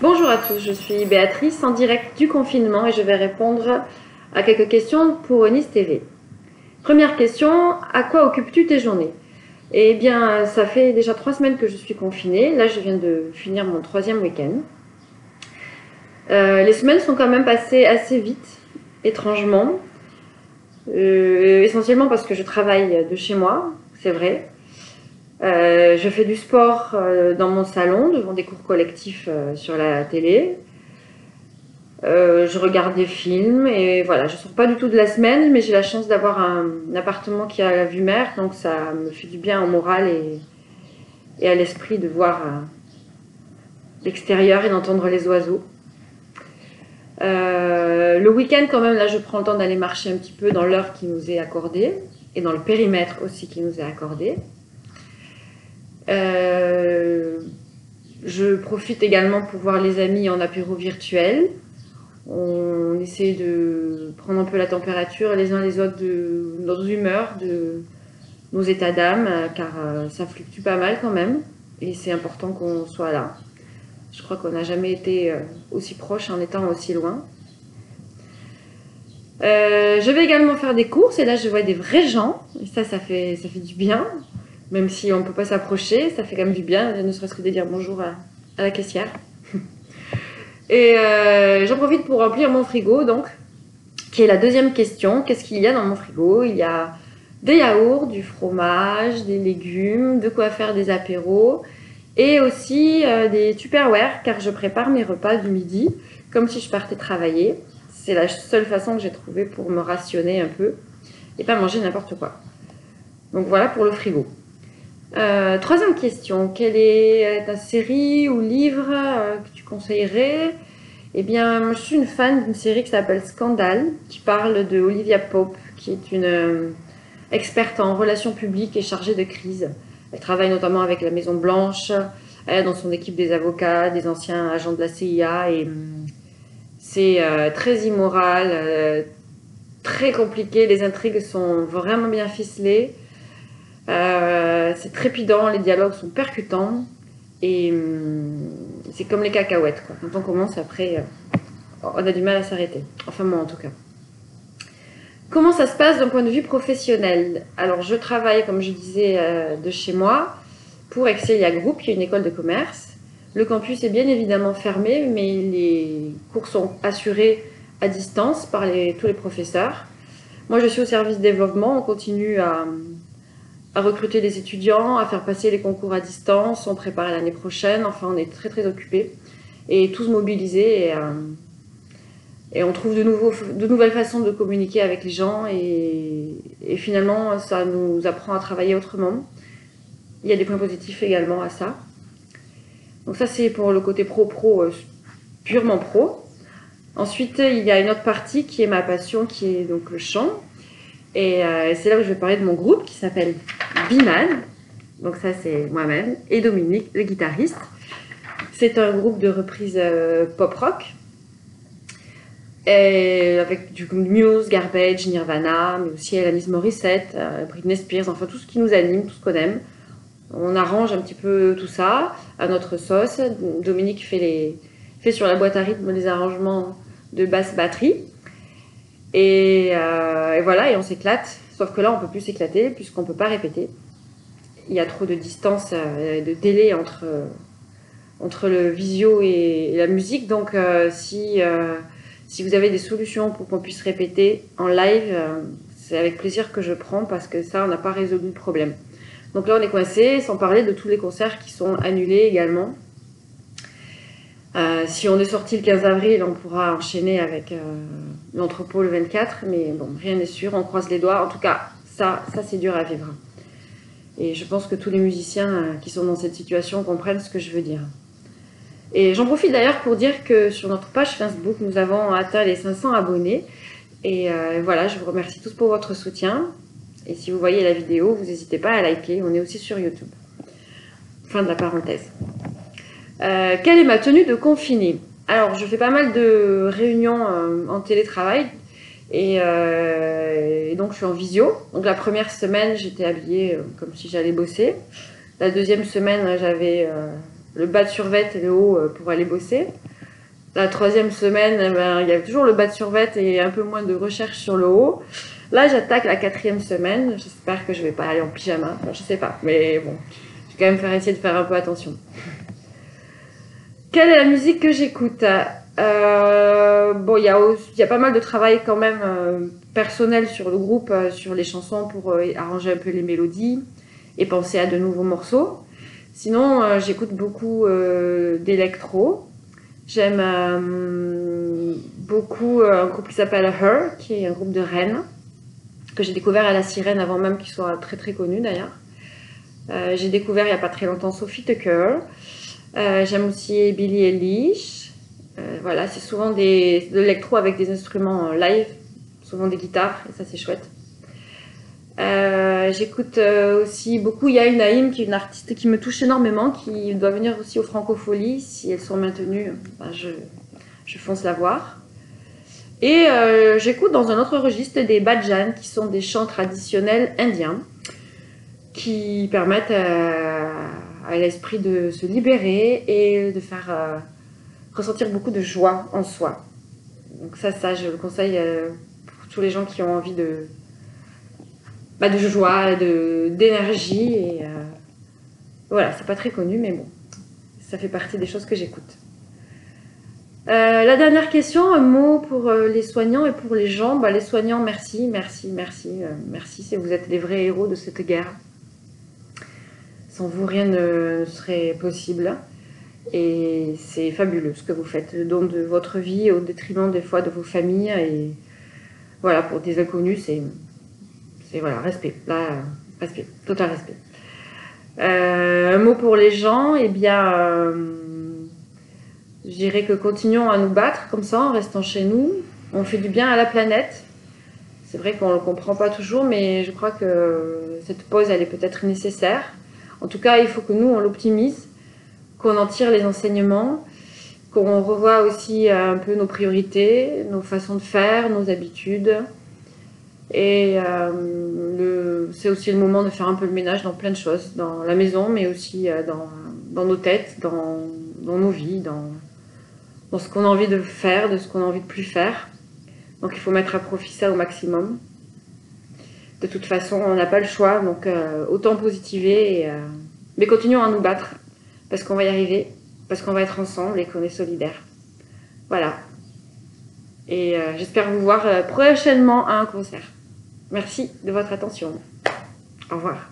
Bonjour à tous, je suis Béatrice en direct du confinement et je vais répondre à quelques questions pour Onis TV. Première question, à quoi occupes-tu tes journées? Eh bien, ça fait déjà 3 semaines que je suis confinée. Là, je viens de finir mon 3e week-end. Les semaines sont quand même passées assez vite, étrangement. Essentiellement parce que je travaille de chez moi, c'est vrai. Je fais du sport dans mon salon, devant des cours collectifs sur la télé. Je regarde des films et voilà, je sors pas du tout de la semaine, mais j'ai la chance d'avoir un appartement qui a la vue mer, donc ça me fait du bien au moral et à l'esprit de voir l'extérieur et d'entendre les oiseaux. Le week-end quand même, là je prends le temps d'aller marcher un petit peu dans l'heure qui nous est accordée et dans le périmètre aussi qui nous est accordé. Je profite également pour voir les amis en apéro virtuel. On essaie de prendre un peu la température les uns les autres de nos humeurs, de nos états d'âme, car ça fluctue pas mal quand même, et c'est important qu'on soit là. Je crois qu'on n'a jamais été aussi proche en étant aussi loin. Je vais également faire des courses, et là je vois des vrais gens, et ça fait du bien, même si on ne peut pas s'approcher, ça fait quand même du bien, ne serait-ce que de dire bonjour à la caissière. Et j'en profite pour remplir mon frigo, donc, qui est la deuxième question. Qu'est-ce qu'il y a dans mon frigo? Il y a des yaourts, du fromage, des légumes, de quoi faire des apéros, et aussi des Tupperware, car je prépare mes repas du midi, comme si je partais travailler. C'est la seule façon que j'ai trouvée pour me rationner un peu, et pas manger n'importe quoi. Donc voilà pour le frigo. Troisième question, quelle est ta série ou livre que tu conseillerais? Eh bien, moi, je suis une fan d'une série qui s'appelle Scandale, qui parle de Olivia Pope, qui est une experte en relations publiques et chargée de crise. Elle travaille notamment avec la Maison Blanche, elle a dans son équipe des avocats, des anciens agents de la CIA, et c'est très immoral, très compliqué, les intrigues sont vraiment bien ficelées. C'est trépidant, les dialogues sont percutants et c'est comme les cacahuètes, quoi. Quand on commence, après, on a du mal à s'arrêter. Enfin, moi en tout cas. Comment ça se passe d'un point de vue professionnel? Alors, je travaille, comme je disais, de chez moi pour Excelia Group, qui est une école de commerce. Le campus est bien évidemment fermé, mais les cours sont assurés à distance par tous les professeurs. Moi, je suis au service développement, on continue à recruter des étudiants, à faire passer les concours à distance, on prépare l'année prochaine, enfin on est très très occupés et tous mobilisés et on trouve de nouvelles façons de communiquer avec les gens et finalement ça nous apprend à travailler autrement. Il y a des points positifs également à ça. Donc ça c'est pour le côté pro-pro, purement pro. Ensuite il y a une autre partie qui est ma passion, qui est donc le chant. Et c'est là où je vais parler de mon groupe qui s'appelle Biman. Donc ça c'est moi-même et Dominique, le guitariste. C'est un groupe de reprise pop-rock. Avec du Muse, Garbage, Nirvana, mais aussi Alanis Morissette, Britney Spears, enfin tout ce qui nous anime, tout ce qu'on aime. On arrange un petit peu tout ça à notre sauce. Dominique fait sur la boîte à rythme les arrangements de basse batterie. Et voilà, et on s'éclate. Sauf que là, on peut plus s'éclater puisqu'on peut pas répéter. Il y a trop de distance, de délai entre le visio et la musique. Donc, si vous avez des solutions pour qu'on puisse répéter en live, c'est avec plaisir que je prends parce que ça, on n'a pas résolu le problème. Donc là, on est coincé, sans parler de tous les concerts qui sont annulés également. Si on est sorti le 15 avril, on pourra enchaîner avec l'entrepôt le 24, mais bon, rien n'est sûr, on croise les doigts. En tout cas, ça c'est dur à vivre. Et je pense que tous les musiciens qui sont dans cette situation comprennent ce que je veux dire. Et j'en profite d'ailleurs pour dire que sur notre page Facebook, nous avons atteint les 500 abonnés. Et voilà, je vous remercie tous pour votre soutien. Et si vous voyez la vidéo, vous n'hésitez pas à liker, on est aussi sur YouTube. Fin de la parenthèse. Quelle est ma tenue de confiné? Alors, je fais pas mal de réunions en télétravail et donc je suis en visio. Donc la première semaine, j'étais habillée comme si j'allais bosser. La deuxième semaine, j'avais le bas de survêt et le haut pour aller bosser. La troisième semaine, eh ben, il y avait toujours le bas de survêt et un peu moins de recherche sur le haut. Là, j'attaque la quatrième semaine. J'espère que je vais pas aller en pyjama. Enfin, je sais pas, mais bon, je vais quand même essayer de faire un peu attention. Quelle est la musique que j'écoute? Bon, il y a pas mal de travail quand même personnel sur le groupe, sur les chansons pour arranger un peu les mélodies et penser à de nouveaux morceaux. Sinon, j'écoute beaucoup d'électro. J'aime beaucoup un groupe qui s'appelle Her, qui est un groupe de Rennes, que j'ai découvert à La Sirène avant même qu'il soit très très connu d'ailleurs. J'ai découvert il n'y a pas très longtemps Sophie Tucker. J'aime aussi Billie Eilish. Voilà, c'est souvent de l'électro avec des instruments live, souvent des guitares, et ça c'est chouette. J'écoute aussi beaucoup Yael Naïm, qui est une artiste qui me touche énormément, qui doit venir aussi aux Francopholies. Si elles sont maintenues, ben je fonce la voir. Et j'écoute dans un autre registre des bhajans, qui sont des chants traditionnels indiens, qui permettent à l'esprit de se libérer et de faire ressentir beaucoup de joie en soi. Donc ça je le conseille pour tous les gens qui ont envie de joie, d'énergie. Et voilà, c'est pas très connu, mais bon, ça fait partie des choses que j'écoute. La dernière question, un mot pour les soignants et pour les gens. Bah, les soignants, merci, vous êtes les vrais héros de cette guerre. Sans vous, rien ne serait possible. Et c'est fabuleux ce que vous faites, le don de votre vie au détriment des fois de vos familles. Et voilà, pour des inconnus, c'est voilà, respect. Là, respect, total respect. Un mot pour les gens, eh bien, je dirais que continuons à nous battre comme ça, en restant chez nous. On fait du bien à la planète. C'est vrai qu'on ne le comprend pas toujours, mais je crois que cette pause, elle est peut-être nécessaire. En tout cas, il faut que nous, on l'optimise, qu'on en tire les enseignements, qu'on revoie aussi un peu nos priorités, nos façons de faire, nos habitudes. Et c'est aussi le moment de faire un peu le ménage dans plein de choses, dans la maison, mais aussi dans nos têtes, dans nos vies, dans ce qu'on a envie de faire, de ce qu'on a envie de plus faire. Donc il faut mettre à profit ça au maximum. De toute façon, on n'a pas le choix, donc autant positiver, mais continuons à nous battre, parce qu'on va y arriver, parce qu'on va être ensemble et qu'on est solidaires. Voilà. Et j'espère vous voir prochainement à un concert. Merci de votre attention. Au revoir.